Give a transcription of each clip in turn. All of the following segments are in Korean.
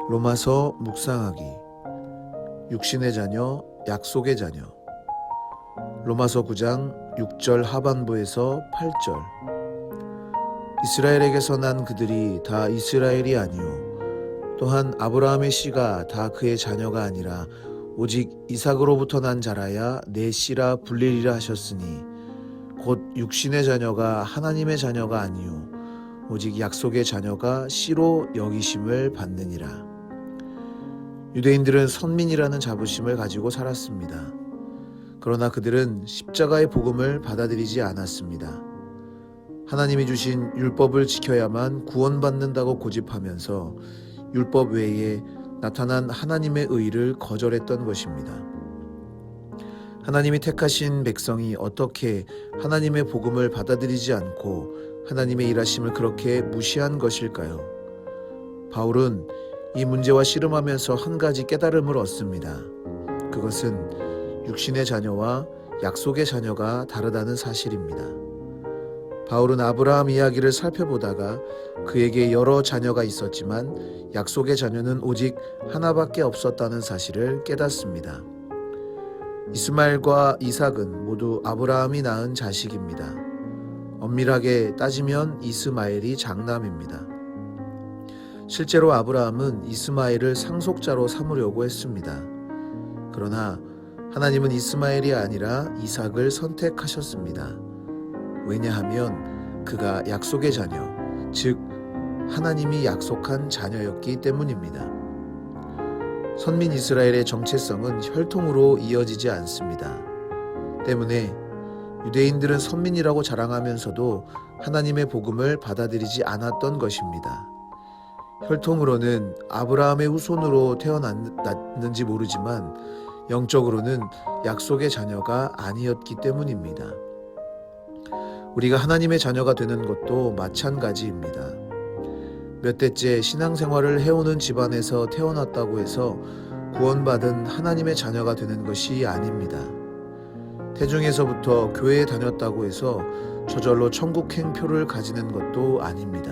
로마서 묵상하기. 육신의 자녀, 약속의 자녀. 로마서 9장 6절 하반부에서 8절. 이스라엘에게서 난 그들이 다 이스라엘이 아니요 또한 아브라함의 씨가 다 그의 자녀가 아니라 오직 이삭으로부터 난 자라야 내 씨라 불리리라 하셨으니 곧 육신의 자녀가 하나님의 자녀가 아니요 오직 약속의 자녀가 씨로 여기심을 받느니라. 유대인들은 선민이라는 자부심을 가지고 살았습니다. 그러나 그들은 십자가의 복음을 받아들이지 않았습니다. 하나님이 주신 율법을 지켜야만 구원받는다고 고집하면서 율법 외에 나타난 하나님의 의를 거절했던 것입니다. 하나님이 택하신 백성이 어떻게 하나님의 복음을 받아들이지 않고 하나님의 일하심을 그렇게 무시한 것일까요? 바울은 이 문제와 씨름하면서 한 가지 깨달음을 얻습니다. 그것은 육신의 자녀와 약속의 자녀가 다르다는 사실입니다. 바울은 아브라함 이야기를 살펴보다가 그에게 여러 자녀가 있었지만 약속의 자녀는 오직 하나밖에 없었다는 사실을 깨닫습니다. 이스마엘과 이삭은 모두 아브라함이 낳은 자식입니다. 엄밀하게 따지면 이스마엘이 장남입니다. 실제로 아브라함은 이스마엘을 상속자로 삼으려고 했습니다. 그러나 하나님은 이스마엘이 아니라 이삭을 선택하셨습니다. 왜냐하면 그가 약속의 자녀, 즉 하나님이 약속한 자녀였기 때문입니다. 선민 이스라엘의 정체성은 혈통으로 이어지지 않습니다. 때문에 유대인들은 선민이라고 자랑하면서도 하나님의 복음을 받아들이지 않았던 것입니다. 혈통으로는 아브라함의 후손으로 태어났는지 모르지만 영적으로는 약속의 자녀가 아니었기 때문입니다. 우리가 하나님의 자녀가 되는 것도 마찬가지입니다. 몇 대째 신앙생활을 해오는 집안에서 태어났다고 해서 구원받은 하나님의 자녀가 되는 것이 아닙니다. 태중에서부터 교회에 다녔다고 해서 저절로 천국행표를 가지는 것도 아닙니다.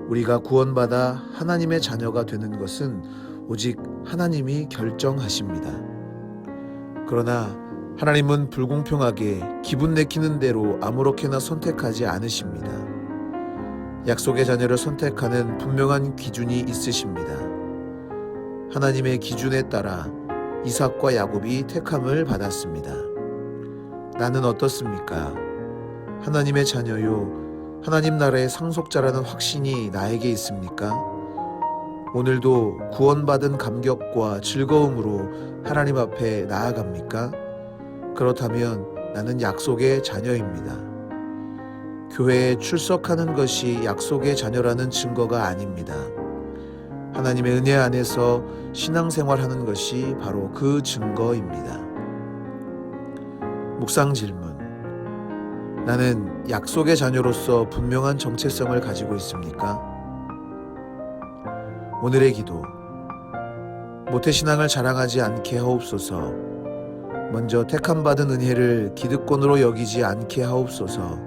우리가 구원받아 하나님의 자녀가 되는 것은 오직 하나님이 결정하십니다. 그러나 하나님은 불공평하게 기분 내키는 대로 아무렇게나 선택하지 않으십니다. 약속의 자녀를 선택하는 분명한 기준이 있으십니다. 하나님의 기준에 따라 이삭과 야곱이 택함을 받았습니다. 나는 어떻습니까? 하나님의 자녀요, 하나님 나라의 상속자라는 확신이 나에게 있습니까? 오늘도 구원받은 감격과 즐거움으로 하나님 앞에 나아갑니까? 그렇다면 나는 약속의 자녀입니다. 교회에 출석하는 것이 약속의 자녀라는 증거가 아닙니다. 하나님의 은혜 안에서 신앙생활하는 것이 바로 그 증거입니다. 묵상 질문. 나는 약속의 자녀로서 분명한 정체성을 가지고 있습니까? 오늘의 기도. 모태신앙을 자랑하지 않게 하옵소서. 먼저 택함받은 은혜를 기득권으로 여기지 않게 하옵소서.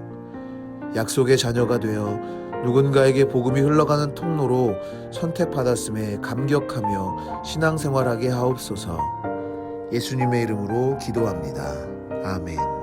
약속의 자녀가 되어 누군가에게 복음이 흘러가는 통로로 선택받았음에 감격하며 신앙생활하게 하옵소서. 예수님의 이름으로 기도합니다. 아멘.